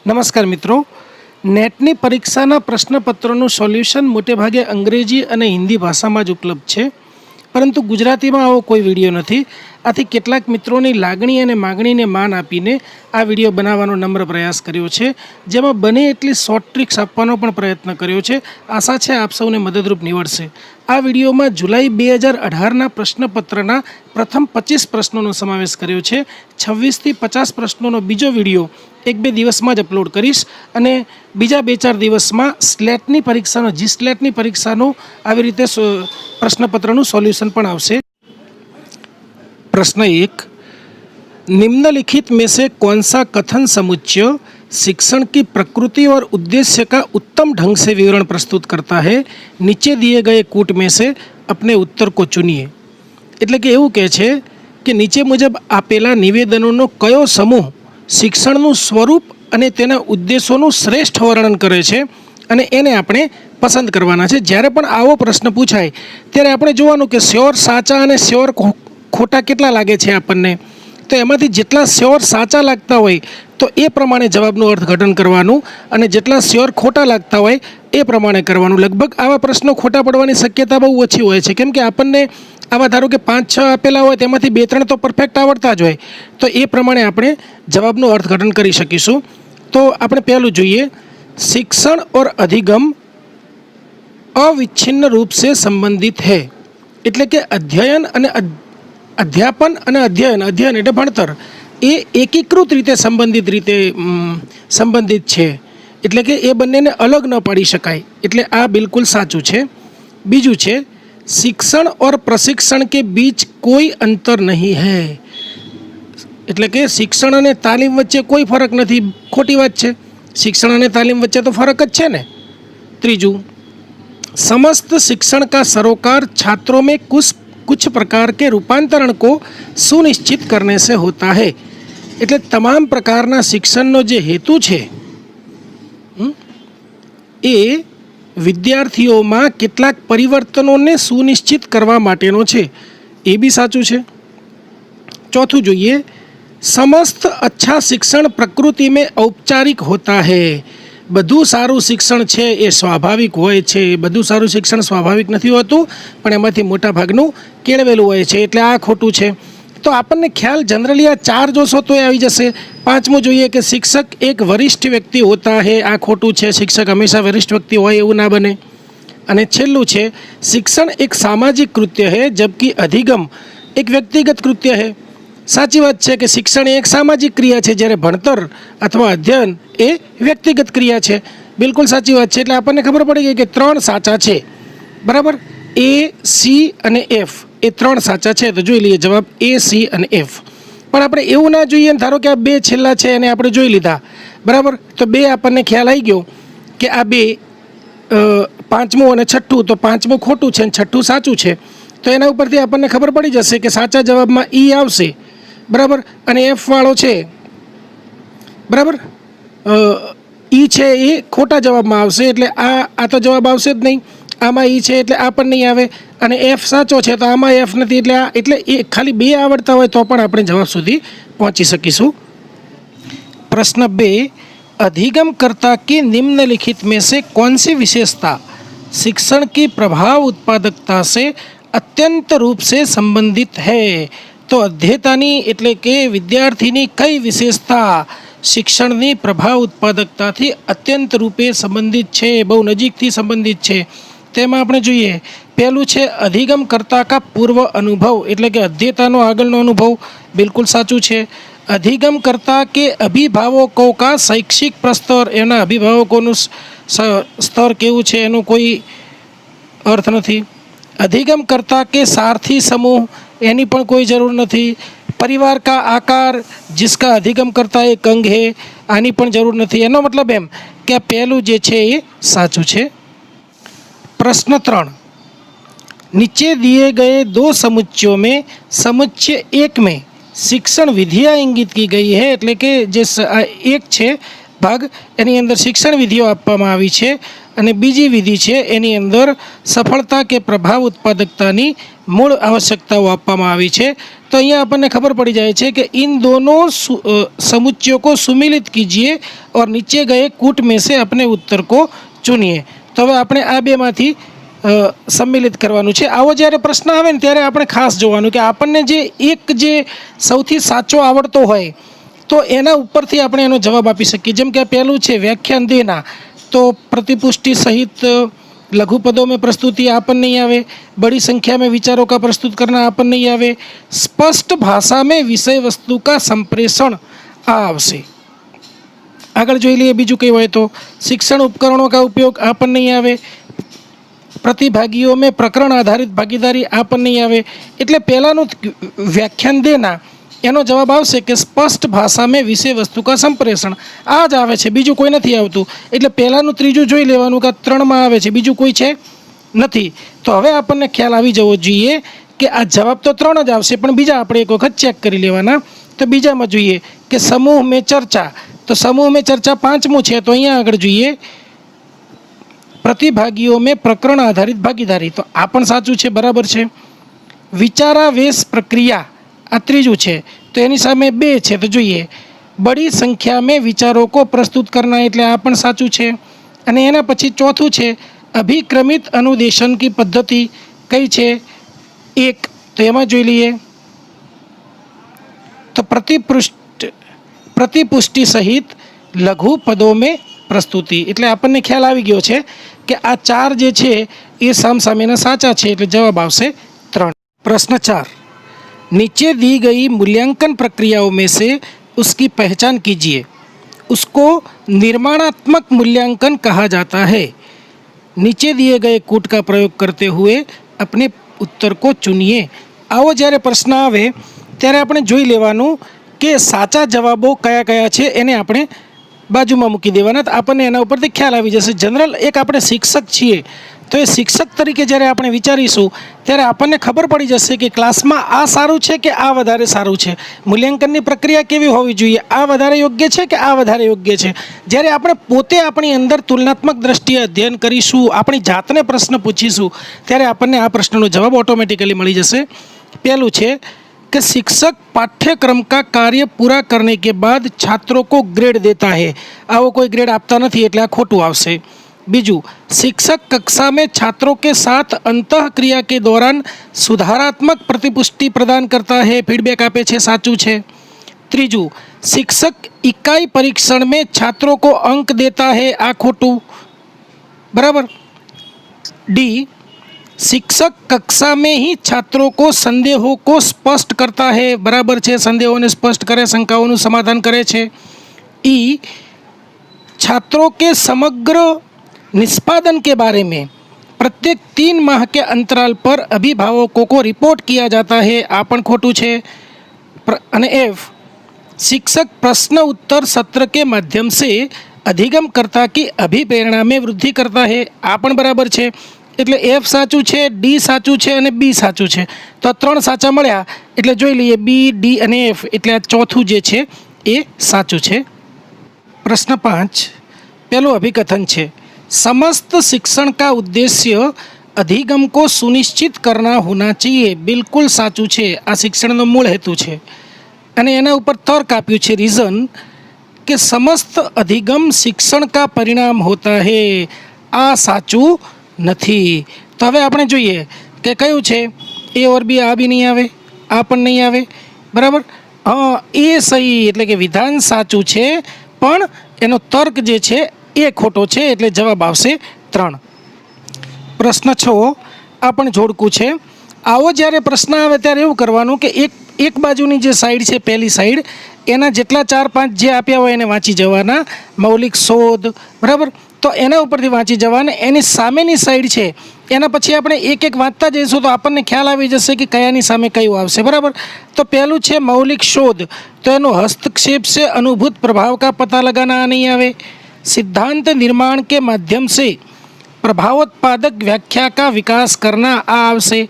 નમસ્કાર મિત્રો, નેટની પરીક્ષાના પ્રશ્નપત્રોનું સોલ્યુશન મોટે ભાગે અંગ્રેજી અને હિન્દી ભાષામાં જ ઉપલબ્ધ છે, પરંતુ ગુજરાતીમાં આવો કોઈ વિડીયો નથી. આથી કેટલાક મિત્રોની લાગણી અને માગણીને માન આપીને આ વિડીયો બનાવવાનો નમ્ર પ્રયાસ કર્યો છે, જેમાં બને એટલી શોર્ટ ટ્રિક્સ આપવાનો પણ પ્રયત્ન કર્યો છે. આશા છે આપ સૌને મદદરૂપ નીવડશે. આ વિડીયોમાં જુલાઈ 2018ના પ્રશ્નપત્રના પ્રથમ 25 પ્રશ્નોનો સમાવેશ કર્યો છે. 26થી 50 પ્રશ્નોનો બીજો વિડીયો 1-2 દિવસમાં જ અપલોડ કરીશ અને બીજા 2-4 દિવસમાં સ્લેટની પરીક્ષાનું આવી રીતે પ્રશ્નપત્રનું સોલ્યુશન પણ આવશે. प्रश्न 1, निम्नलिखित में से कौन सा कथन समुच्चय शिक्षण की प्रकृति और उद्देश्य का उत्तम ढंग से विवरण प्रस्तुत करता है? नीचे दिए गए कूट में से अपने उत्तर को चुनिए. એટલે કે એવું કહે છે કે નીચે મુજબ આપેલા નિવેદનોનો કયો સમૂહ શિક્ષણનું સ્વરૂપ અને તેના ઉદ્દેશોનું શ્રેષ્ઠ વર્ણન કરે છે અને એને આપણે પસંદ કરવાના છે. જ્યારે પણ આવો પ્રશ્ન પૂછાય ત્યારે આપણે જોવાનું કે શ્યોર સાચા અને શ્યોર ખોટા કેટલા લાગે છે આપણને. તો એમાંથી જેટલા શ્યોર સાચા લાગતા હોય તો એ પ્રમાણે જવાબનું અર્થઘટન કરવાનું અને જેટલા શ્યોર ખોટા લાગતા હોય એ પ્રમાણે કરવાનું. લગભગ આવા પ્રશ્નો ખોટા પડવાની શક્યતા બહુ ઓછી હોય છે, કેમ કે આપણને આવા ધારો કે 5-6 આપેલા હોય તેમાંથી 2-3 તો પરફેક્ટ આવડતા જ હોય, તો એ પ્રમાણે આપણે જવાબનું અર્થઘટન કરી શકીશું. તો આપણે પહેલું જોઈએ, શિક્ષણ और अधिगम अविच्छिन्न रूप से संबंधित है. એટલે કે અધ્યયન અને અધ્યાપન અને અધ્યયન એટલે ભણતર એ એકીકૃત રીતે સંબંધિત છે. એટલે કે એ બંનેને અલગ ન પાડી શકાય. એટલે આ બિલકુલ સાચું છે. બીજું છે, શિક્ષણ और प्रशिक्षण के बीच कोई अंतर नहीं है. એટલે કે શિક્ષણ અને તાલીમ વચ્ચે કોઈ ફરક નથી. ખોટી વાત છે. શિક્ષણ અને તાલીમ વચ્ચે તો ફરક જ છે ને. ત્રીજું, समस्त शिक्षण का सरोकार छात्रों में कुछ प्रकार के रूपांतरण को सुनिश्चित करने से होता है. એટલે તમામ પ્રકારના શિક્ષણનો જે હેતુ છે એ વિદ્યાર્થીઓમાં કેટલાક પરિવર્તનોને સુનિશ્ચિત કરવા માટેનો છે. એ બી સાચું છે. ચોથું જોઈએ, समस्त अच्छा शिक्षण प्रकृति में औपचारिक होता है. બધું સારું શિક્ષણ છે એ સ્વાભાવિક હોય છે. બધું સારું શિક્ષણ સ્વાભાવિક નથી હોતું, પણ એમાંથી મોટા ભાગનું કેળવેલું હોય છે. એટલે આ ખોટું છે. તો આપણને ખ્યાલ જનરલી આ 4 જોશો તો એ આવી જશે. 5મું જોઈએ કે શિક્ષક એક વરિષ્ઠ વ્યક્તિ હોતા હે. આ ખોટું છે. શિક્ષક હંમેશા વરિષ્ઠ વ્યક્તિ હોય એવું ના બને. અને છેલ્લું છે, શિક્ષણ એક સામાજિક કૃત્ય है जबकि अधिगम एक व्यक्तिगत કૃત્ય है. સાચી વાત છે કે શિક્ષણ એ એક સામાજિક ક્રિયા છે, જ્યારે ભણતર અથવા અધ્યયન એ વ્યક્તિગત ક્રિયા છે. બિલકુલ સાચી વાત છે. એટલે આપણને ખબર પડી ગઈ કે 3 સાચા છે. બરાબર, A, C અને F એ 3 સાચા છે. તો જોઈ લઈએ જવાબ A, C અને F. પણ આપણે એવું ના જોઈએ, ધારો કે આ 2 છેલ્લા છે અને આપણે જોઈ લીધા. બરાબર, તો 2 આપણને ખ્યાલ આવી ગયો કે આ 2 5મું અને 6ઠું, તો 5મું ખોટું છે અને 6ઠું સાચું છે. તો એના ઉપરથી આપણને ખબર પડી જશે કે સાચા જવાબમાં E આવશે. બરાબર, અને F વાળો છે, બરાબર, E છે એ ખોટા જવાબમાં આવશે. એટલે આ તો જવાબ આવશે જ નહીં. આમાં E છે એટલે આ પણ નહીં આવે. અને F સાચો છે તો આમાં F નથી. એટલે એ ખાલી 2 આવડતા હોય તો પણ આપણે જવાબ સુધી પહોંચી શકીશું. प्रश्न 2, अधिगमकर्ता की निम्नलिखित में से कौन सी विशेषता शिक्षण की प्रभाव उत्पादकता से अत्यंत रूप से संबंधित है? તો અધ્યેતાની એટલે કે વિદ્યાર્થીની કઈ વિશેષતા શિક્ષણની પ્રભાવ ઉત્પાદકતાથી અત્યંત રૂપે સંબંધિત છે, બહુ નજીકથી સંબંધિત છે? તેમાં આપણે જોઈએ, પહેલું છે અધિગમકર્તા કા પૂર્વ અનુભવ. એટલે કે અધ્યેતાનો આગળનો અનુભવ. બિલકુલ સાચું છે. અધિગમકર્તા કે અભિભાવકો કા શૈક્ષિક પ્રસ્તર, એના અભિભાવકોનું સ્તર કેવું છે એનું કોઈ અર્થ નથી. અધિગમકર્તા કે સારથી સમૂહ, એની પણ કોઈ જરૂર નથી. પરિવાર કા આકાર जिसका अधिगमकर्ता एक अंग है, આની પણ જરૂર નથી. એનો મતલબ એમ કે આ પહેલું જે છે એ સાચું છે. प्रश्न 3, नीचे दिए गए 2 समुच्चयों में समुच्चय 1 में शिक्षण विधियाँ इंगित की गई है. એટલે કે જે એક છે ભાગ એની અંદર શિક્ષણ વિધિઓ આપવામાં આવી છે અને બીજી વિધિ છે એની અંદર સફળતા કે પ્રભાવ ઉત્પાદકતાની મૂળ આવશ્યકતાઓ આપવામાં આવી છે. तो અહીંયા આપણને ખબર પડી જાય છે કે इन दोनों समुच्चयों को सुमिलित कीजिए और नीचे गए कूट में से अपने उत्तर को चुनिए। तो હવે આપણે આ બેમાંથી सम्मिलित કરવાનું છે। આવો જ્યારે પ્રશ્ન આવે ને ત્યારે આપણે ખાસ જોવાનું કે આપણને જે સૌથી સાચો આવડતો હોય તો એના ઉપરથી આપણે એનો જવાબ આપી શકીએ। જેમ કે આ પહેલું છે व्याख्यान देना, तो प्रतिपुष्टि सहित लघु पदों में प्रस्तुति आपन नहीं आवे। बड़ी संख्या में विचारों का प्रस्तुत करना आपन नहीं आवे। स्पष्ट भाषा में विषय वस्तु का संप्रेषण आवशे। आगळ जोई लीए बीजू कई होय तो शिक्षण उपकरणों का उपयोग आपन नहीं आवे। प्रतिभागियों में प्रकरण आधारित भागीदारी आपन नहीं आवे। एटले पहेलानुं व्याख्यान देना एनो जवाब आवशे कि स्पष्ट भाषा में विषय वस्तु का संप्रेषण। आ ज आवे छे, बीजू कोई नहीं आवतुं। एटले पहेलानुं त्रीजुं जोई लेवानुं के 3 में आवे छे, बीजू कोई छे नहीं। तो हवे आपने ख्याल आवी जवो जोईए कि आ जवाब तो 3 ज आवशे, पण बीजा आपणे एक वखत चेक करी लेवाना। तो बीजामां जोईए कि समूह में चर्चा, तो समूह में चर्चा 5मुं छे। तो अहींया आगळ जोईए प्रतिभागियों में प्रकरण आधारित भागीदारी, तो आ पण साचुं छे, बराबर छे। विचारावेश प्रक्रिया आ त्रीजुं छे, तो एनी सामे 2 छे। तो जोईए बड़ी संख्या में विचारों को प्रस्तुत करना, एटले आ पण साचुं छे। अने एना पछी चौथुं छे अभिक्रमित अनुदेशन की पद्धति कई छे 1। तो एमां जोई लीए तो प्रतिपुष्टि सहित लघु पदों में प्रस्तुति। एटले आपने ख्याल आवी गयो छे कि आ 4 जे छे ए सामसामेना साचा छे, एटले जवाब आवशे 3। प्रश्न 4, नीचे दी गई मूल्यांकन प्रक्रियाओं में से उसकी पहचान कीजिए। उसको निर्माणात्मक मूल्यांकन कहा जाता है। नीचे दिए गए कूट का प्रयोग करते हुए अपने उत्तर को चुनिए। आवो જ્યારે પ્રશ્ન આવે ત્યારે આપણે જોઈ લેવાનું કે સાચા જવાબો કયા કયા છે એને આપણે બાજુમાં મૂકી દેવાના, તો આપણને એના ઉપરથી ખ્યાલ આવી જશે। જનરલ એક આપણે શિક્ષક છીએ તો એ શિક્ષક તરીકે જ્યારે આપણે વિચારીશું ત્યારે આપણને ખબર પડી જશે કે ક્લાસમાં આ સારું છે કે આ વધારે સારું છે, મૂલ્યાંકનની પ્રક્રિયા કેવી હોવી જોઈએ, આ વધારે યોગ્ય છે કે આ વધારે યોગ્ય છે। જ્યારે આપણે પોતે આપણી અંદર તુલનાત્મક દ્રષ્ટિએ અધ્યયન કરીશું, આપણી જાતને પ્રશ્ન પૂછીશું, ત્યારે આપણને આ પ્રશ્નનો જવાબ ઓટોમેટિકલી મળી જશે। પહેલું છે कि शिक्षक पाठ्यक्रम का कार्य पूरा करने के बाद छात्रों को ग्रेड देता है। आवो कोई ग्रेड आपता नहीं एटले आ खोटुं आवशे। बीजू, शिक्षक कक्षा में छात्रों के साथ अंतःक्रिया के दौरान सुधारात्मक प्रतिपुष्टि प्रदान करता है, फीडबैक आपे छे, साचुं छे। त्रीजू, शिक्षक इकाई परीक्षण में छात्रों को अंक देता है, आ खोटुं, बराबर। डी, शिक्षक कक्षा में ही छात्रों को संदेहों को स्पष्ट करता है, बराबर छे, संदेहों ने स्पष्ट करे, शंकाओं समाधान करे छे। ई, छात्रों के समग्र निष्पादन के बारे में प्रत्येक 3 माह के अंतराल पर अभिभावकों को रिपोर्ट किया जाता है, आ पण खोटुं छे। अने एफ, शिक्षक प्रश्न उत्तर सत्र के माध्यम से अधिगमकर्ता की अभिप्रेरणा में वृद्धि करता है, आ पण बराबर छे। એટલે એફ સાચું છે, ડી સાચું છે અને બી સાચું છે। તો આ 3 સાચા મળ્યા એટલે જોઈ લઈએ બી, ડી અને એફ, એટલે આ ચોથું જે છે એ સાચું છે। પ્રશ્ન 5, પહેલું અભિકથન છે, समस्त शिक्षण का उद्देश्य अधिगम को सुनिश्चित करना होना चाहिए। बिल्कुल साचुं छे, आ शिक्षणनो मूळ हेतु छे। अने एना उपर तर्क आप्युं छे, रीजन कि समस्त अधिगम शिक्षण का परिणाम होता है, आ साचुं नहीं। तो हवे आपणे जोईए कि कयुं छे, ए और बी, आ बी नहीं आवे, आ पण नहीं आवे, बराबर। हाँ, ए सही एटले कि विधान साचुं छे पण एनो तर्क जे छे ए खोटो छे, एटले जवाब आवशे 3। प्रश्न 6 आ पण जोडकું છે। आवो જ્યારે प्रश्न आवे त्यारे एवुं करवानुं कि एक बाजुनी जे साइड छे, पहली साइड, एना जेटला 4-5 जे आप्या होय एने वांची जवाना। मौलिक शोध, बराबर, तो एना उपरथी वांची जवाना। एनी सामेनी साइड छे एना पछी आपणे एक एक वांचता जईशुं तो आपणने ख्याल आवी जशे कि कयानी सामे कयुं आवशे, बराबर। तो पहेलुं छे मौलिक शोध, तो एनो हस्तक्षेप से अनुभूत प्रभाव का पता लगाना नहीं आवे। सिद्धांत निर्माण के माध्यम से प्रभावोत्पादक व्याख्या का विकास करना, आ आवशे।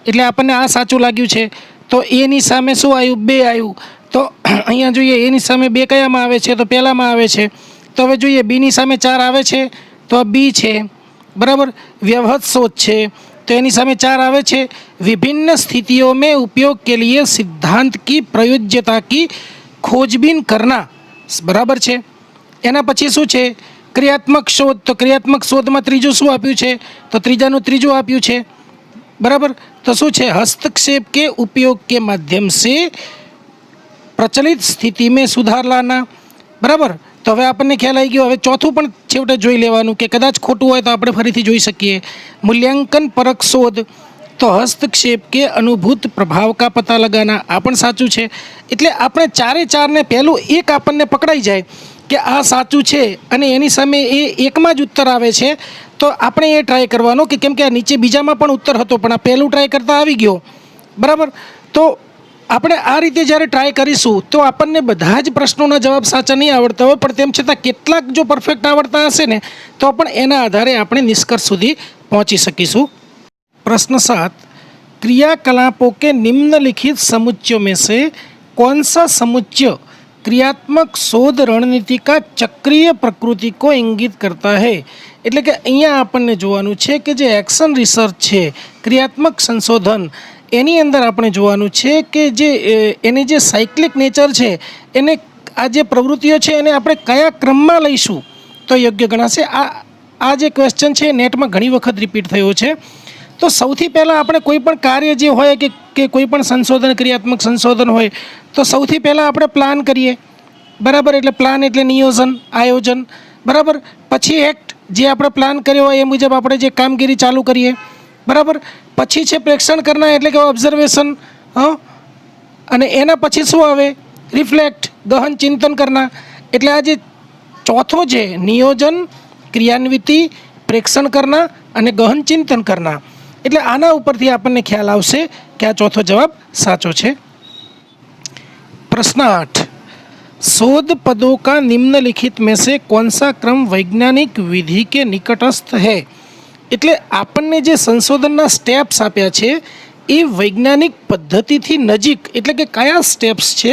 एटले आपणने आ साचुं लाग्युं छे। तो एनी सामे शुं आव्युं, 2 आव्युं। तो अहींया जोईए एनी सामे 2 कयामां आवे छे, तो पहेलामां आवे छे। तो हवे जोईए बीनी सामे 4 आवे छे, तो आ बी छे, बराबर। व्यवहत शोध छे, तो यानी सामे 4 आवे छे। विभिन्न स्थितियों में उपयोग के लिए सिद्धांत की प्रयोज्यता की खोजबीन करना, बराबर छे। एना पछी शुं छे? क्रियात्मक शोध। तो क्रियात्मक शोधमां त्रीजुं शुं आप्युं छे? तो त्रीजानुं त्रीजुं आप्युं छे, बराबर। तो शुं छे? हस्तक्षेप के उपयोग के माध्यम से प्रचलित स्थिति में सुधार लाना, बराबर। तो हवे आपने ख्याल आई गयो। हवे चौथुं पण छेवटे जोई लेवानुं के कदाच खोटुं होय तो આપણે ફરીથી જોઈ શકીએ। મૂલ્યાંકન પરક શોધ, તો હસ્તક્ષેપ કે અનુભૂત પ્રભાવ કા પતા લગાના, આ પણ સાચું છે। એટલે આપણે ચારે ચારને પહેલું એક આપણને પકડાઈ જાય કે આ સાચું છે અને એની સામે એ એકમાં જ ઉત્તર આવે છે, તો આપણે એ ટ્રાય કરવાનો કે કેમ કે આ નીચે બીજામાં પણ ઉત્તર હતો પણ આ પહેલું ટ્રાય કરતાં આવી ગયો, બરાબર। તો આપણે આ રીતે જ્યારે ટ્રાય કરીશું તો આપણને બધા જ પ્રશ્નોના જવાબ સાચા નહીં આવડતા હોય, પણ તેમ છતાં કેટલાક જો પરફેક્ટ આવડતા હશે ને તો પણ એના આધારે આપણે નિષ્કર્ષ સુધી પહોંચી શકીશું। प्रश्न 7, क्रियाकलापों के निम्नलिखित समुच्चयों में से कौन सा समुच्चय क्रियात्मक शोध रणनीति का चक्रीय प्रकृति को इंगित करता है? એટલે કે અહીંયા આપણને જોવાનું છે કે જે એક્શન રિસર્ચ છે, ક્રિયાત્મક સંશોધન, એની અંદર આપણે જોવાનું છે કે જે એની જે સાયક્લિક નેચર છે એને આ જે પ્રવૃત્તિઓ છે એને આપણે કયા ક્રમમાં લઈશું તો યોગ્ય ગણાશે। આ જે ક્વેશ્ચન છે નેટમાં ઘણી વખત રિપીટ થયો છે। તો સૌથી પહેલાં આપણે કોઈ પણ કાર્ય જે હોય કે કોઈ પણ સંશોધન, ક્રિયાત્મક સંશોધન હોય તો સૌથી પહેલાં આપણે પ્લાન કરીએ, બરાબર। એટલે પ્લાન એટલે નિયોજન, આયોજન, બરાબર। પછી એક્ટ, જે આપણે પ્લાન કર્યો હોય એ મુજબ આપણે જે કામગીરી ચાલુ કરીએ, બરાબર। પછી છે પ્રેક્ષણ કરના એટલે કે ઓબ્ઝર્વેશન, અને એના પછી શું આવે? રિફ્લેક્ટ, ગહન ચિંતન કરના। એટલે આ જે ચોથો છે નિયોજન, ક્રિયાન્વિતિ, પ્રેક્ષણ કરના અને ગહન ચિંતન કરના, એટલે આના ઉપરથી આપણને ખ્યાલ આવશે કે આ ચોથો જવાબ સાચો છે। प्रश्न 8, शोध पदों का निम्नलिखित में से कौन सा क्रम वैज्ञानिक विधि के निकटस्थ है? એટલે આપણને જે સંશોધનના સ્ટેપ્સ આપ્યા છે એ વૈજ્ઞાનિક પદ્ધતિથી નજીક, એટલે કે કયા સ્ટેપ્સ છે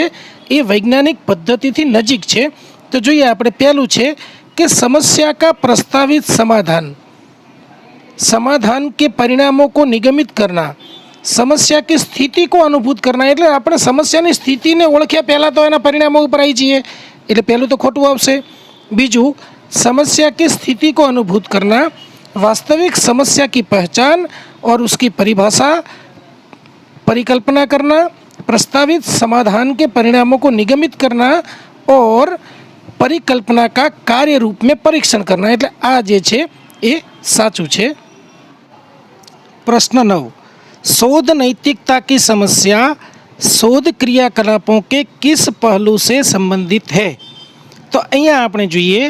એ વૈજ્ઞાનિક પદ્ધતિથી નજીક છે। તો જોઈએ આપણે પહેલું છે કે समस्या का प्रस्तावित समाधान, समाधान के परिणामों को निगमित करना, समस्या की स्थिति को अनुभूत करना। એટલે આપણે સમસ્યાની સ્થિતિને ઓળખ્યા પહેલાં તો એના પરિણામો ઉપર આવી જઈએ, એટલે પહેલું તો ખોટું આવશે। બીજું, समस्या की स्थिति को अनुभूत करना, वास्तविक समस्या की पहचान और उसकी परिभाषा, परिकल्पना करना, प्रस्तावित समाधान के परिणामों को निगमित करना और परिकल्पना का कार्य रूप में परीक्षण करना। એટલે આ જે છે એ સાચું છે। प्रश्न 9, शोध नैतिकता की समस्या शोध क्रियाकलापों के किस पहलू से संबंधित है? तो અહીંયા આપણે જોઈએ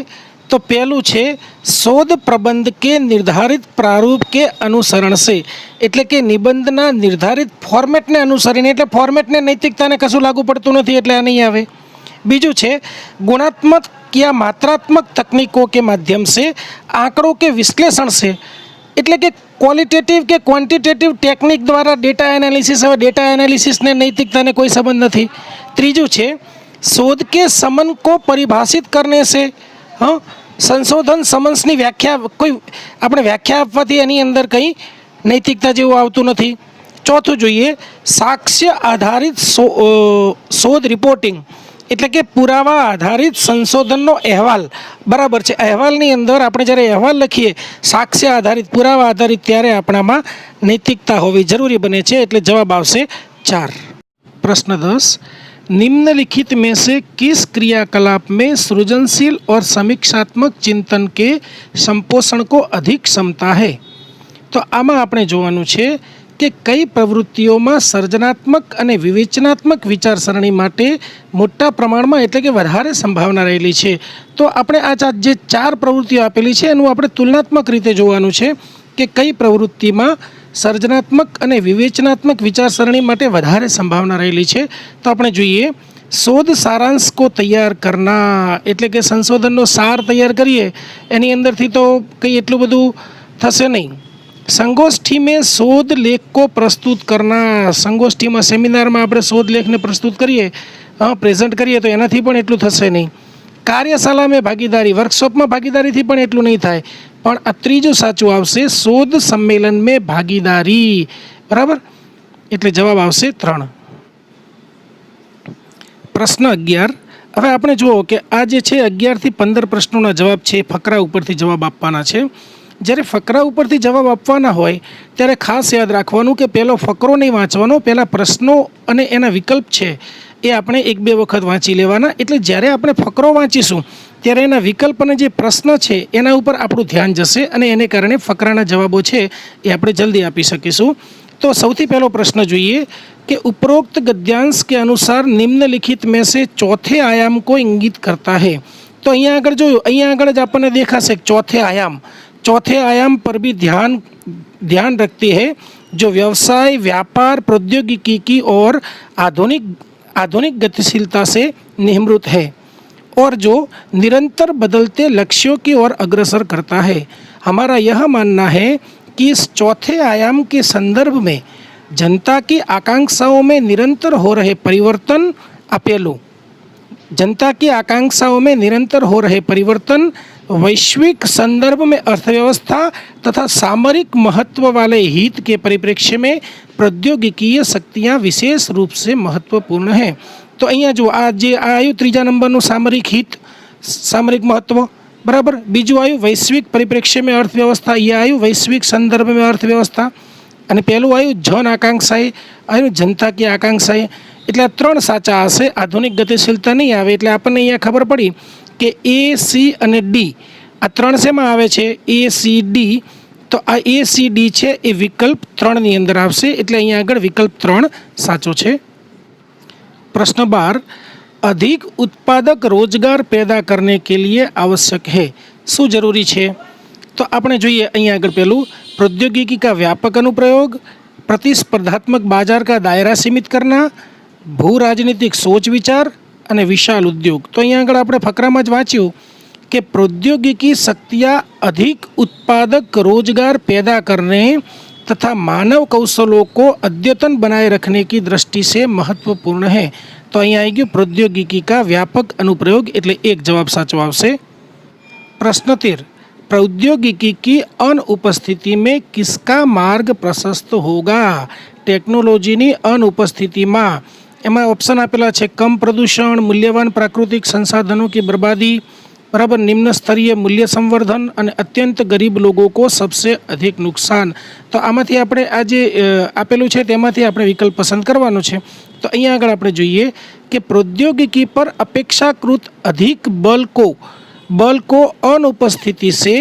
तो पहलू છે शोध प्रबंध के निर्धारित प्रारूप के अनुसरण से, એટલે કે નિબંધના નિર્ધારિત ફોર્મેટને અનુસરીને, એટલે ફોર્મેટને નૈતિકતાને કશું લાગુ પડતું નથી એટલે આ નહીં આવે। બીજું છે गुणात्मक या मात्रात्मक तकनीकों के माध्यम से आंकड़ों के विश्लेषण से, એટલે કે ક્વોલિટેટિવ કે ક્વોન્ટિટેટિવ ટેકનિક દ્વારા ડેટા એનાલિસિસ। હવે ડેટા એનાલિસિસને નૈતિકતાને કોઈ સંબંધ નથી। ત્રીજું છે शोध के समन को परिभाषित करने से, संशोधन समन्सनी व्याख्या, कोई આપણે વ્યાખ્યા આપવાથી એની અંદર કંઈ નૈતિકતા જેવું આવતું નથી। ચોથું જોઈએ સાક્ષ્ય આધારિત શોધ રિપોર્ટિંગ, એટલે કે પુરાવા આધારિત સંશોધનનો અહેવાલ, બરાબર છે। અહેવાલની અંદર આપણે જ્યારે અહેવાલ લખીએ સાક્ષ્ય આધારિત, પુરાવા આધારિત, ત્યારે આપણામાં નૈતિકતા હોવી જરૂરી બને છે, એટલે જવાબ આવશે 4। प्रश्न 10, निम्नलिखित में से किस क्रियाकलाप में सृजनशील और समीक्षात्मक चिंतन के संपोषण को अधिक क्षमता है? तो आमा आपणे जोवानुं छे કે કઈ પ્રવૃત્તિઓમાં સર્જનાત્મક અને વિવેચનાત્મક વિચારસરણી માટે મોટા પ્રમાણમાં, એટલે કે વધારે સંભાવના રહેલી છે। તો આપણે આ જે 4 પ્રવૃત્તિઓ આપેલી છે એનું આપણે તુલનાત્મક રીતે જોવાનું છે કે કઈ પ્રવૃત્તિમાં સર્જનાત્મક અને વિવેચનાત્મક વિચારસરણી માટે વધારે સંભાવના રહેલી છે। તો આપણે જોઈએ શોધ સારાંશ કો તૈયાર કરના, એટલે કે સંશોધનનો સાર તૈયાર કરીએ એની અંદરથી તો કંઈ એટલું બધું થશે નહીં। संगोष्ठी में शोध लेख को प्रस्तुत करना, संगोष्ठी में सेमिनार में આપણે शोध लेख ने प्रस्तुत करिए, प्रेजेंट करिए तो एनाथी पण एटલું થશે નહીં। કાર્યશાળા में भागीदारी, वर्कशॉप में भागीदारी थी पण एटલું नहीं थाय। પણ આ ત્રીજું સાચું આવશે, शोध सम्मेलन में भागीदारी। बराबर, એટલે જવાબ આવશે 3। પ્રશ્ન 11। હવે આપણે જુઓ કે આ જે છે 11 થી 15 પ્રશ્નોના જવાબ છે ફકરા ઉપરથી જવાબ આપવાના છે। જ્યારે ફકરા ઉપરથી જવાબ આપવાના હોય ત્યારે ખાસ યાદ રાખવાનું કે પહેલો ફકરો નહીં વાંચવાનો, પહેલાં પ્રશ્નો અને એના વિકલ્પ છે એ આપણે 1-2 વખત વાંચી લેવાના। એટલે જ્યારે આપણે ફકરો વાંચીશું ત્યારે એના વિકલ્પ અને જે પ્રશ્ન છે એના ઉપર આપણું ધ્યાન જશે અને એને કારણે ફકરાના જવાબો છે એ આપણે જલ્દી આપી શકીશું। तो સૌથી પહેલો પ્રશ્ન જોઈએ कि उपरोक्त गद्यांश के अनुसार निम्नलिखित में से चौथे आयाम को इंगित करता है। तो અહીંયા આગળ જોયું, અહીંયા આગળ જ આપણને દેખાશે चौथे आयाम पर भी ध्यान रखती है जो व्यवसाय, व्यापार, प्रौद्योगिकी की और आधुनिक गतिशीलता से निमृत है और जो निरंतर बदलते लक्ष्यों की ओर अग्रसर करता है। हमारा यह मानना है कि इस चौथे आयाम के संदर्भ में जनता की आकांक्षाओं में निरंतर हो रहे परिवर्तन जनता की आकांक्षाओं में निरंतर हो रहे परिवर्तन, वैश्विक संदर्भ में अर्थव्यवस्था तथा सामरिक महत्व वाले हित के परिप्रेक्ष्य में प्रौद्योगिकीय शक्तियाँ विशेष रूप से महत्वपूर्ण हैं। तो अहींया जो आ जे आयु त्रीजा नंबरનું सामरिक हित, सामरिक महत्व, बराबर। बीजू आयु वैश्विक परिप्रेक्ष्य में अर्थव्यवस्था, ये आयु वैश्विक संदर्भ में अर्थव्यवस्था। અને પહેલું આવ્યું જન આકાંક્ષાએ, આવ્યું જનતા કી આકાંક્ષાએ। એટલે આ 3 સાચા હશે, આધુનિક ગતિશીલતા નહીં આવે। એટલે આપણને અહીંયા ખબર પડી કે એ, સી અને ડી આ 3 શેમાં આવે છે? એ, સી, ડી। તો આ એ, સી, ડી છે એ વિકલ્પ 3ની અંદર આવશે। એટલે અહીંયા આગળ વિકલ્પ 3 સાચો છે। પ્રશ્ન 12। अधिक उत्पादक रोजगार पैदा करने के लिए आवश्यक है। શું જરૂરી છે? तो આપણે જોઈએ અહીંયા આગળ પહેલું प्रौद्योगिकी का व्यापक अनुप्रयोग, प्रतिस्पर्धात्मक बाजार का दायरा सीमित करना, भू राजनीतिक सोच विचार અને વિશાળ ઉદ્યોગ। તો અહીંયા આગળ આપણે ફકરામાં જ વાંચ્યું કે प्रौद्योगिकी शक्तियाँ अधिक उत्पादक रोजगार पैदा करने तथा मानव कौशलों को अद्यतन बनाए रखने की दृष्टि से महत्वपूर्ण है। तो અહીંયા આવી ગયું प्रौद्योगिकी का व्यापक अनुप्रयोग, એટલે એક જવાબ સાચો આવશે। પ્રશ્ન 13। प्रौद्योगिकी की अनुपस्थिति में किसका मार्ग प्रशस्त होगा? टेक्नोलॉजीनी अनुपस्थितिमां एमां ऑप्शन आपेला छे कम प्रदूषण, मूल्यवान प्राकृतिक संसाधनों की बर्बादी, बराबर, निम्न स्तरीय मूल्य संवर्धन और अत्यंत गरीब लोगों को सबसे अधिक नुकसान। तो आमांथी आपणे आ जे आपेलुं छे तेमांथी आपणे विकल्प पसंद करवानो छे। तो अहींया आगळ आपणे जोईए कि प्रौद्योगिकी पर अपेक्षाकृत अधिक बल को अनुपस्थिति से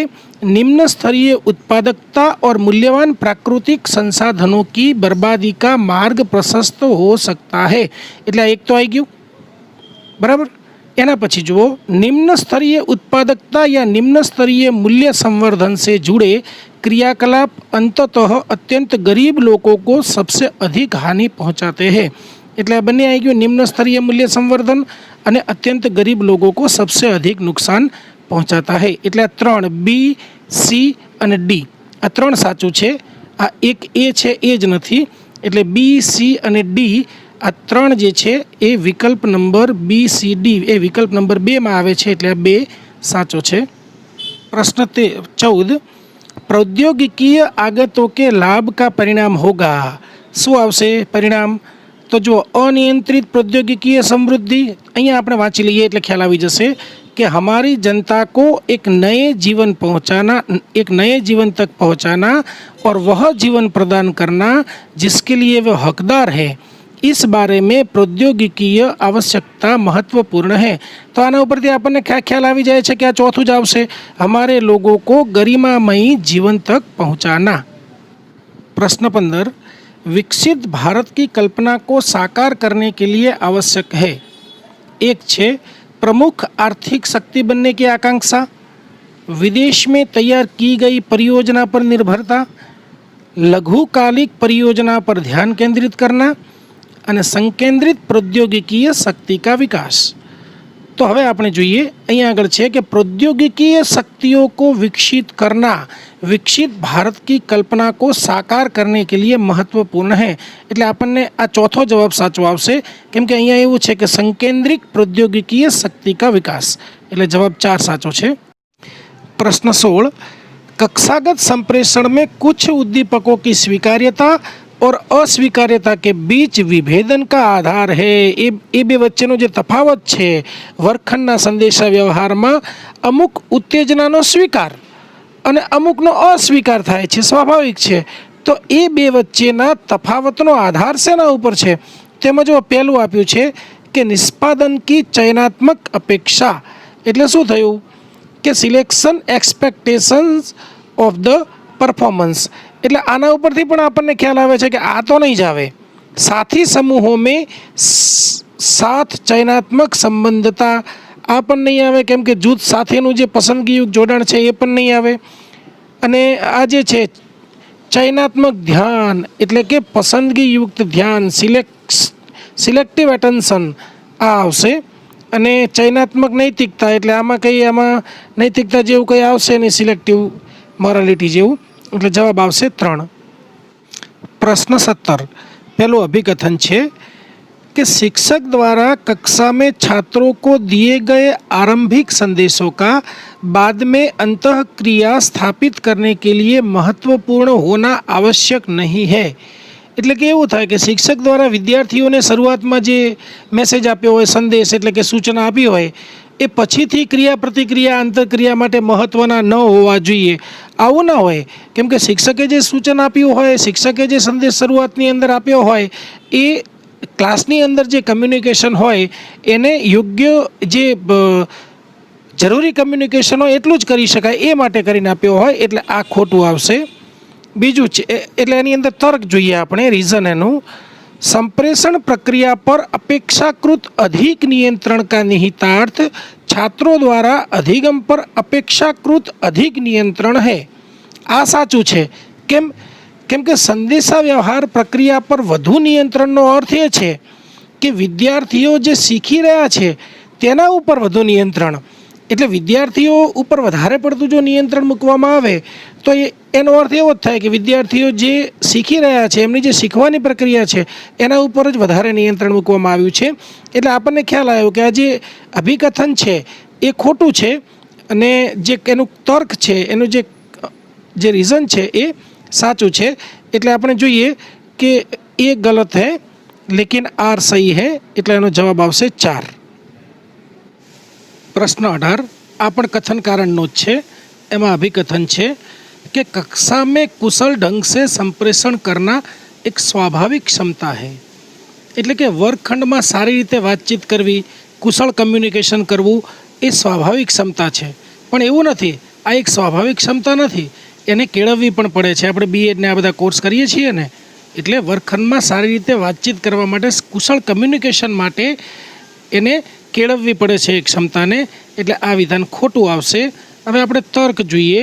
निम्न स्तरीय उत्पादकता और मूल्यवान प्राकृतिक संसाधनों की बर्बादी का मार्ग प्रशस्त हो सकता है। એટલે એક તો આવી ગયું, બરાબર। એના પછી જુઓ निम्न स्तरीय उत्पादकता या निम्न स्तरीय मूल्य संवर्धन से जुड़े क्रियाकलाप अंततः अत्यंत गरीब लोगों को सबसे अधिक हानि पहुंचाते हैं। એટલે આ બંને આવી ગયું, निम्न स्तरीय मूल्य संवर्धन અને अत्यंत गरीब लोगों को सबसे अधिक नुकसान पहुंचाता है। એટલે આ 3 बी, सी અને डी આ 3 સાચું છે। આ એક એ છે એ જ નથી, એટલે બી, સી અને ડી આ 3 જે છે એ વિકલ્પ નંબર બી, સી, ડી એ વિકલ્પ નંબર 2 માં આવે છે, એટલે આ 2 સાચો છે। પ્રશ્ન 14। प्रौद्योगिकीय आगतों के लाभ का परिणाम होगा। શું આવશે પરિણામ? तो जो अनियंत्रित प्रौद्योगिकीय समृद्धि, અહીંયા આપણે વાંચી લઈએ એટલે ખ્યાલ આવી જશે कि हमारी जनता को एक नए जीवन तक पहुंचाना और वह जीवन प्रदान करना जिसके लिए वह हकदार है, इस बारे में प्रौद्योगिकीय आवश्यकता महत्वपूर्ण है। तो आना ऊपर आपने क्या ख्याल आ जाए कि आ चौथुं ज आवशे, हमारे लोगों को गरिमामयी जीवन तक पहुंचाना। प्रश्न 15। विकसित भारत की कल्पना को साकार करने के लिए आवश्यक है। एक छे प्रमुख आर्थिक शक्ति बनने की आकांक्षा, विदेश में तैयार की गई परियोजना पर निर्भरता, लघुकालिक परियोजना पर ध्यान केंद्रित करना और संकेंद्रित प्रौद्योगिकीय शक्ति का विकास। तो हवे आपणे जोईए अहीं आगळ छे कि प्रौद्योगिकीय शक्तियों को विकसित करना विकसित भारत की कल्पना को साकार करने के लिए महत्वपूर्ण है। એટલે આપણને આ ચોથો જવાબ સાચો આવશે, કેમ કે અહીંયા એવું છે કે સંકેન્દ્રિત પ્રૌદ્યોગિકીય શક્તિ કા વિકાસ, એટલે જવાબ 4 સાચો છે। પ્રશ્ન 16। कक्षागत संप्रेषण में कुछ उद्दीपकों की स्वीकार्यता और अस्वीकार्यता के बीच विभेदन का आधार है। એ બે વચ્ચેનો જે તફાવત છે વર્ગખંડના સંદેશા વ્યવહારમાં અમુક ઉત્તેજનાનો સ્વીકાર અને અમુકનો અસ્વીકાર થાય છે, સ્વાભાવિક છે। તો એ બે વચ્ચેના તફાવતનો આધાર શેના ઉપર છે? તેમાં જો પહેલું આપ્યું છે કે નિષ્પાદન की चयनात्मक अपेक्षा, એટલે શું થયું કે selection expectations of the performance. એટલે આના ઉપરથી પણ આપણને ખ્યાલ આવે છે કે આ તો નહીં જ આવે। साथी समूहों में साथ चयनात्मक संबंधता आ पण नहीं आवे, केम के जूथ साथेનું જે પસંદગીયુક્ત જોડાણ છે એ પણ નહીં આવે। અને આ જે છે ચયનાત્મક ધ્યાન એટલે કે પસંદગીયુક્ત ધ્યાન, સિલેક્ટિવ એટેન્શન આ આવશે। અને ચયનાત્મક નૈતિકતા એટલે આમાં નૈતિકતા જેવું કંઈ આવશે નહીં, સિલેક્ટિવ મોરાલિટી જેવું, એટલે જવાબ આવશે 3। प्रश्न 17 पहलो अभिकथन है कि शिक्षक द्वारा कक्षा में छात्रों को दिए गए आरंभिक संदेशों का बाद में अंतःक्रिया स्थापित करने के लिए महत्वपूर्ण होना आवश्यक नहीं है। એટલે કે એવું થાય કે શિક્ષક દ્વારા વિદ્યાર્થીઓને શરૂઆતમાં જે મેસેજ આપ્યો હોય, સંદેશ એટલે કે સૂચના આપી હોય, એ પછીથી ક્રિયા પ્રતિક્રિયા આંતરક્રિયા માટે મહત્ત્વના ન હોવા જોઈએ। આવું ન હોય, કેમ કે શિક્ષકે જે સૂચન આપ્યું હોય, શિક્ષકે જે સંદેશ શરૂઆતની અંદર આપ્યો હોય, એ ક્લાસની અંદર જે કમ્યુનિકેશન હોય એને યોગ્ય જે જરૂરી કમ્યુનિકેશન હોય એટલું જ કરી શકાય એ માટે કરીને આપ્યો હોય, એટલે આ ખોટું આવશે। બીજું છે એટલે એની અંદર તર્ક જોઈએ આપણે, રીઝન એનું, संप्रेषण प्रक्रिया पर अपेक्षाकृत अधिक नियंत्रण का निहितार्थ छात्रों द्वारा अधिगम पर अपेक्षाकृत अधिक नियंत्रण है। आ साचू है, केम के संदेशा व्यवहार प्रक्रिया पर વધુ નિયંત્રણનો અર્થ એ છે કે વિદ્યાર્થીઓ જે શીખી રહ્યા છે તેના ઉપર વધુ નિયંત્રણ, એટલે વિદ્યાર્થીઓ ઉપર વધારે પડતું જો નિયંત્રણ મૂકવામાં આવે તો એનો અર્થ એવો જ થાય કે વિદ્યાર્થીઓ જે શીખી રહ્યા છે, એમની જે શીખવાની પ્રક્રિયા છે એના ઉપર જ વધારે નિયંત્રણ મૂકવામાં આવ્યું છે। એટલે આપણને ખ્યાલ આવ્યો કે આ જે અભિકથન છે એ ખોટું છે અને જે એનું તર્ક છે, એનું જે રીઝન છે એ સાચું છે। એટલે આપણે જોઈએ કે એ ગલત है लेकिन आर सही है, એટલે એનો જવાબ આવશે 4। प्रश्न 18 आ पण कथन कारणनो ज छे। एमां अभिकथन छे कि कक्षा में कुशल ढंग से संप्रेषण करना एक स्वाभाविक क्षमता है। एटले के वर्गखंडमां सारी रीते वातचीत करवी, कुशल कम्युनिकेशन करवुं ए स्वाभाविक क्षमता छे, पण एवुं नथी। आ एक स्वाभाविक क्षमता नथी, एने केळववी पण पड़े छे। आपणे बीएड ने आ बधा कोर्स करीए छीए ने, एटले वर्गखंडमां सारी रीते वातचीत करवा माटे, कुशल कम्युनिकेशन माटे एने केळववी पड़े छे क्षमता ने, एटले आ विधान खोटुं आवशे। हवे आपणे तर्क जोईए।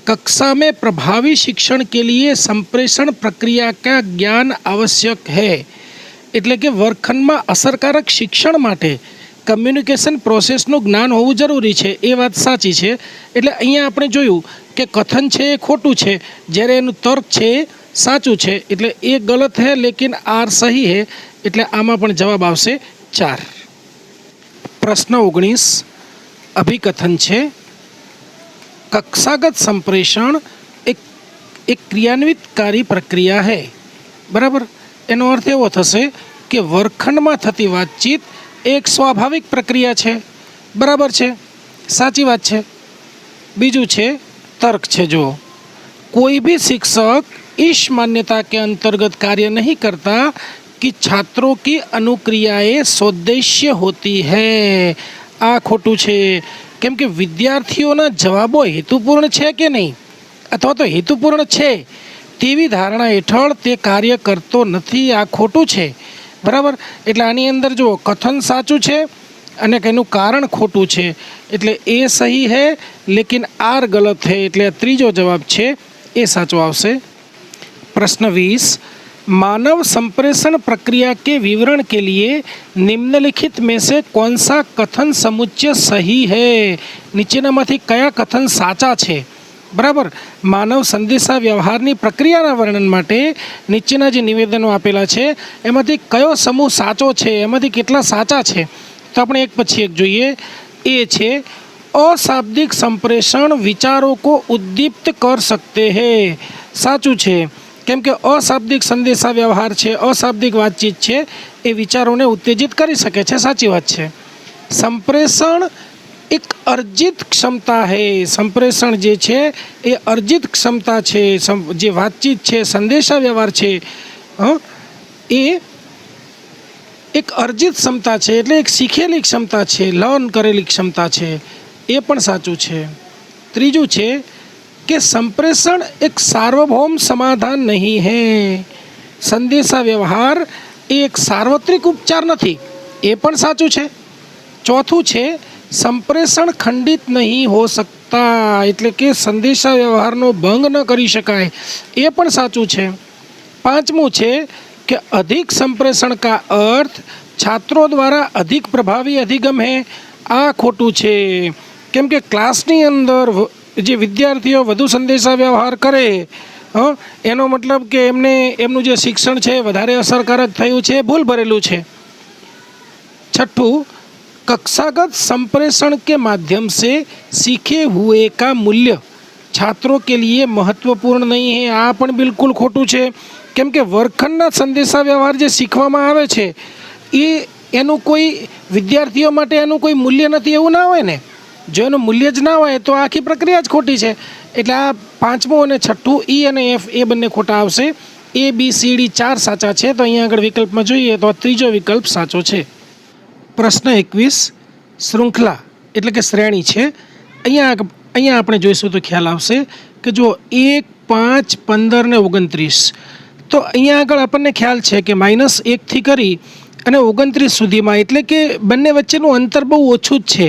कक्षा में प्रभावी शिक्षण के लिए संप्रेषण प्रक्रिया का ज्ञान आवश्यक है। एटले के वर्गखंडमां असरकारक शिक्षण माटे कम्युनिकेशन प्रोसेसनुं ज्ञान होवुं जरूरी छे, ए वात साची छे। एटले अहींया आपणे जोयुं के कथन छे ए खोटुं छे, ज्यारे एनुं तर्क छे ए साचुं छे, एटले ए गलत है लेकिन आर सही है, एटले आमां पण जवाब आवशे 4। प्रश्न 19 अभिकथन है कक्षागत संप्रेषण एक क्रियान्वितकारी प्रक्रिया है। बराबर, एनो अर्थ एवो थशे कि वर्गखंड में थती बातचीत एक स्वाभाविक प्रक्रिया है। बराबर है, साची बात है। बीजू है तर्क है, जो कोई भी शिक्षक इस मान्यता के अंतर्गत कार्य नहीं करता कि छात्रों की अनुक्रियाएं स्वदेश्य होती है। आ खोटू है, केम के विद्यार्थीओना जवाबो हेतुपूर्ण है कि नहीं, अथवा तो हेतुपूर्ण है तेवी धारणा हेठळ ते कार्य करतो नथी। आ खोटू है। बराबर, एटले आनी अंदर जो कथन साचुं छे अने एनुं कारण खोटू है, एटले ए सही है लेकिन आर गलत है, एटले त्रीजो जवाब है ए साचो आवशे। प्रश्न 20 मानव संप्रेषण प्रक्रिया के विवरण के लिए निम्नलिखित में से कौन सा कथन समुच्चय सही है? नीचेनामांथी कया कथन साचा छे? बराबर, मानव संदेशा व्यवहारनी प्रक्रियाना वर्णन माटे नीचेना जे निवेदनो आपेला छे एमांथी कयो समूह साचो छे, एमांथी केटला साचा छे? तो आपणे एक पछी एक जोईए। ए छे अशाब्दिक संप्रेषण विचारों को उद्दीप्त कर सकते हैं। साचું છે, કેમ કે અશાબ્દિક સંદેશા વ્યવહાર છે, અશાબ્દિક વાતચીત છે એ વિચારોને ઉત્તેજિત કરી શકે છે। સાચી વાત છે। સંપ્રેષણ એક અર્જિત ક્ષમતા છે। સંપ્રેષણ જે છે એ અર્જિત ક્ષમતા છે। જે વાતચીત છે, સંદેશા વ્યવહાર છે, એ એક અર્જિત ક્ષમતા છે, એટલે એક શીખેલી ક્ષમતા છે, લર્ન કરેલી ક્ષમતા છે। એ પણ સાચું છે। ત્રીજું છે કે સંપ્રેષણ એક સાર્વભૌમ સમાધાન નહીં હૈ। સંદેશા વ્યવહાર એ એક સાર્વત્રિક ઉપચાર નથી, એ પણ સાચું છે। ચોથું છે સંપ્રેષણ ખંડિત નહીં હો सकता, એટલે કે સંદેશા વ્યવહારનો ભંગ ન કરી શકાય, એ પણ સાચું છે। પાંચમું છે कि अधिक संप्रेषण का अर्थ छात्रों द्वारा अधिक प्रभावी अधिगम है। आ खोटू छे, केम के क्लासनी अंदर जे विद्यार्थीओ वधु संदेशा व्यवहार करे एनो मतलब के एमने एमनुं जे शिक्षण छे वधारे असरकारक थयुं छे, भूल भरेलुं छे। छठ्ठू, कक्षागत संप्रेषण के माध्यम से सीखे हुए का मूल्य छात्रों के लिए महत्वपूर्ण नहीं है। आ पण बिल्कुल खोटू छे, केम के वर्गखंडना संदेशा व्यवहार जे शीखवामां आवे छे ए एनुं कोई विद्यार्थीओ माटे एनुं कोई मूल्य नथी एवुं ना होय ने। जो एनुं मूल्य ज ना होय तो आखी प्रक्रिया ज खोटी छे। एटले आ पांचमું અને છઠ્ઠું ई અને एफ ए बंने खोटा आवशे। ए बी सी डी 4 साचा छे, तो अहींया आगळ विकल्पमां जोईए तो त्रीजो विकल्प साचो छे। प्रश्न 21 श्रृंखला एटले के श्रेणी छे। अहींया આપણે જોઈશું તો ખ્યાલ આવશે કે જો 1, 5, 15 ને 29, તો અહીંયા આગળ આપણને ખ્યાલ છે કે -1 થી કરી અને 29 સુધીમાં, એટલે કે બંને વચ્ચેનું અંતર બહુ ઓછું જ છે।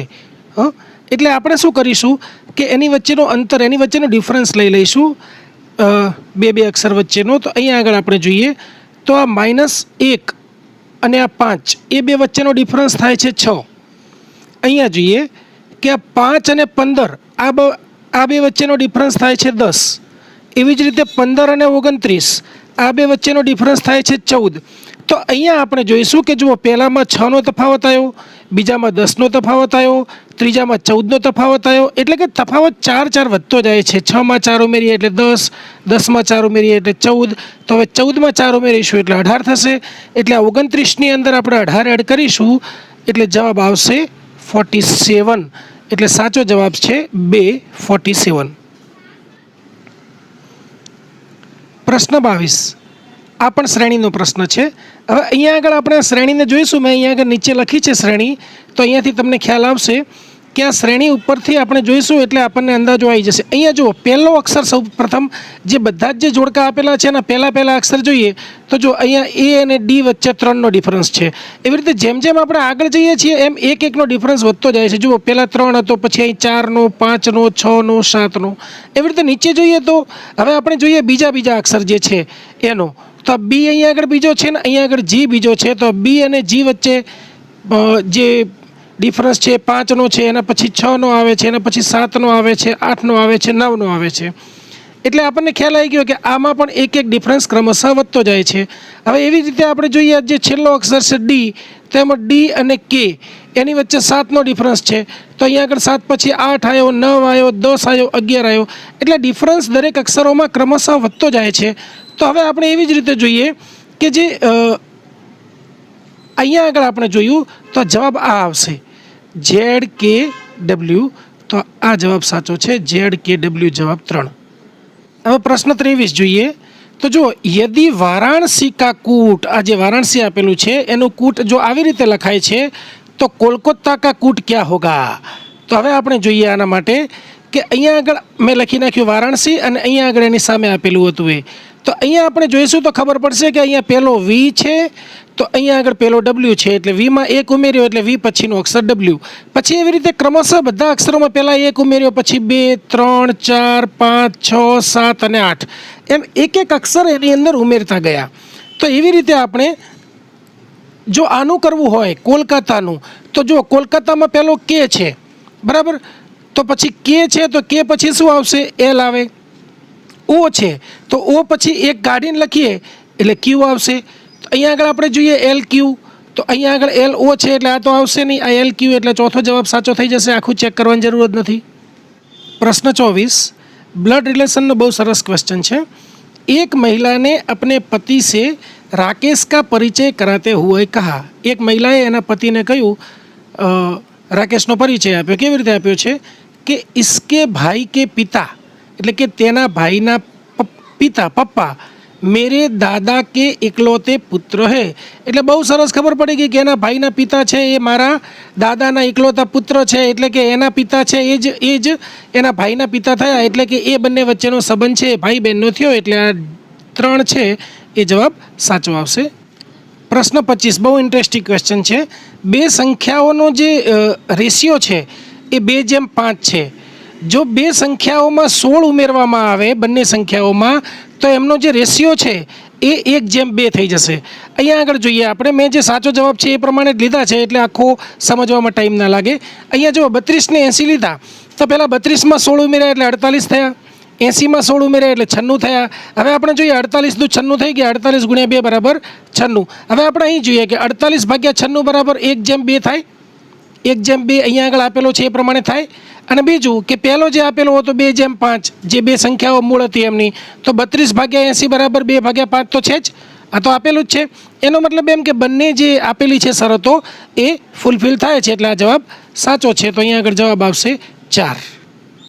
એટલે આપણે શું કરીશું કે એની વચ્ચેનો અંતર, એની વચ્ચેનો ડિફરન્સ લઈ લઈશું, બે અક્ષર વચ્ચેનો। તો અહીંયા આગળ આપણે જોઈએ તો આ -1 અને આ 5 એ બે વચ્ચેનો ડિફરન્સ થાય છે 6। અહીંયા જોઈએ કે આ 5 અને 15 આ બે વચ્ચેનો ડિફરન્સ થાય છે 10। એવી જ રીતે 15 અને 29 આ બે વચ્ચેનો ડિફરન્સ થાય છે 14। તો અહીંયા આપણે જોઈશું કે જુઓ, પહેલામાં 6નો તફાવત આવ્યો, બીજામાં 10નો તફાવત આવ્યો, ત્રીજામાં 14નો તફાવત આવ્યો, એટલે કે તફાવત 4 વધતો જાય છે। 6માં 4 ઉમેરીએ એટલે 10, 10માં 4 ઉમેરીએ એટલે 14, તો હવે 14માં 4 ઉમેરીશું એટલે 18 થશે। એટલે આ 29ની અંદર આપણે 18 એડ કરીશું એટલે જવાબ આવશે 47। એટલે સાચો જવાબ છે 2, 47। પ્રશ્ન 22 આ પણ શ્રેણીનો પ્રશ્ન છે। હવે અહીંયા આગળ આપણે શ્રેણીને જોઈશું। મેં અહીંયા આગળ નીચે લખી છે શ્રેણી, તો અહીંયાથી તમને ખ્યાલ આવશે કે આ શ્રેણી ઉપરથી આપણે જોઈશું એટલે આપણને અંદાજો આવી જશે। અહીંયા જુઓ, પહેલો અક્ષર સૌ પ્રથમ જે બધા જ જે જોડકા આપેલા છે એના પહેલા અક્ષર જોઈએ તો જો અહીંયા એ અને ડી વચ્ચે 3નો ડિફરન્સ છે। એવી રીતે જેમ જેમ આપણે આગળ જઈએ છીએ એમ એક એકનો ડિફરન્સ વધતો જાય છે। જુઓ, પહેલાં 3 હતો, પછી અહીં 4નો, 5નો, 6નો, 7નો। એવી રીતે નીચે જોઈએ તો હવે આપણે જોઈએ બીજા અક્ષર જે છે એનો, તો બી અહીંયા આગળ બીજો છે ને અહીંયા આગળ જી બીજો છે। તો બી અને જી વચ્ચે જે ડિફરન્સ છે 5નો છે, એના પછી 6નો આવે છે, એના પછી 7નો આવે છે, 8નો આવે છે, 9નો આવે છે। એટલે આપણને ખ્યાલ આવી ગયો કે આમાં પણ એક ડિફરન્સ ક્રમશઃ વધતો જાય છે। હવે એવી રીતે આપણે જોઈએ જે છેલ્લો અક્ષર છે ડી, તો એમાં ડી અને કે એની વચ્ચે 7નો ડિફરન્સ છે। તો અહીંયા આગળ 7 પછી 8 આવ્યો, 9 આવ્યો, 10 આવ્યો, 11 આવ્યો, એટલે ડિફરન્સ દરેક અક્ષરોમાં ક્રમશઃ વધતો જાય છે। તો હવે આપણે એવી જ રીતે જોઈએ કે જે અહીંયા આગળ આપણે જોયું તો જવાબ આ આવશે ZKW। તો આ જવાબ સાચો છે, ZKW જવાબ 3। હવે પ્રશ્ન 23 જોઈએ તો જો, यदि वाराणसी का कूट, आ जे वाराणसी आपेलू है एनु कूट जो આવી રીતે લખાય છે तो कोलकाता का कूट क्या होगा। तो हवे आपणे જોઈએ આના માટે કે અહીંયા આગળ મેં લખી નાખ્યું વારાણસી અને અહીંયા આગળ એની સામે આપેલું હતું એ। તો અહીંયા આપણે જોઈશું તો ખબર પડશે કે અહીંયા પહેલો વી છે, તો અહીંયા આગળ પહેલો ડબલ્યુ છે, એટલે વીમાં 1 ઉમેર્યો એટલે વી પછીનો અક્ષર ડબલ્યુ। પછી એવી રીતે ક્રમશઃ બધા અક્ષરોમાં પહેલાં 1 ઉમેર્યો, પછી 2, 3, 4, 5, 6, 7 અને 8 એમ એક અક્ષર એની અંદર ઉમેરતા ગયા। તો એવી રીતે આપણે જો આનું કરવું હોય કોલકાતાનું, તો જો કોલકાતામાં પહેલો કે છે, બરાબર, તો પછી કે છે તો કે પછી શું આવશે, એલ આવે। ઓ છે તો ઓ પછી એક કાઢીને લખીએ એટલે ક્યુ આવશે। તો અહીંયા આગળ આપણે જોઈએ એલ ક્યુ, તો અહીંયા આગળ એલ ઓ છે એટલે આ તો આવશે નહીં, આ એલ ક્યુ એટલે ચોથો જવાબ સાચો થઈ જશે, આખું ચેક કરવાની જરૂર જ નથી. प्रश्न 24 ब्लड रिलेशन नो बहुत सरस क्वेश्चन है. एक महिला ने अपने पति से राकेश का परिचय कराते हुए कहा. एक महिलाए एना पति ने कहूँ राकेश नो परिचय आप्यो. केवी रीते आप्यो छे कि इसके भाई के पिता એટલે કે તેના ભાઈના પિતા પપ્પા मेरे दादा के इकलौते पुत्र है. એટલે બહુ સરસ ખબર પડી ગઈ કે એના ભાઈના પિતા છે એ મારા દાદાના ઇકલौता પુત્ર છે, એટલે કે એના પિતા છે એ જ એના ભાઈના પિતા થયા, એટલે કે એ બંને વચ્ચેનો સંબંધ છે ભાઈ બહેનનો થયો, એટલે આ 3 છે એ જવાબ સાચો આવશે. પ્રશ્ન 25 બહુ ઇન્ટરેસ્ટિંગ ક્વેશ્ચન છે. બે સંખ્યાઓનો જે રેશિયો છે એ 2:5 છે. જો બે સંખ્યાઓમાં 16 ઉમેરવામાં આવે બંને સંખ્યાઓમાં તો એમનો જે રેશિયો છે એ 1:2 થઈ જશે. અહીંયા આગળ જોઈએ આપણે, મેં જે સાચો જવાબ છે એ પ્રમાણે જ લીધા છે એટલે આખો સમજવામાં ટાઈમ ના લાગે. અહીંયા જો 32 ને 80 લીધા તો પહેલાં 32માં 16 ઉમેર્યા એટલે 48 થયા, 80માં 16 ઉમેર્યા એટલે 96 થયા. હવે આપણે જોઈએ 48 દુ 96 થઈ ગયા, 48 × 2 બરાબર 96. હવે આપણે અહીં જોઈએ કે 48/96 બરાબર 1:2 થાય, 1:2 અહીંયા આગળ આપેલો છે એ પ્રમાણે થાય. અને બીજું કે પહેલો જે આપેલો હતો 2:5 જે બે સંખ્યાઓ મૂળ હતી એમની, તો 32/80 બરાબર 2/5 તો છે જ, આ તો આપેલું જ છે. એનો મતલબ એમ કે બંને જે આપેલી છે શરતો એ ફૂલફિલ થાય છે, એટલે આ જવાબ સાચો છે. તો અહીંયા આગળ જવાબ આવશે 4.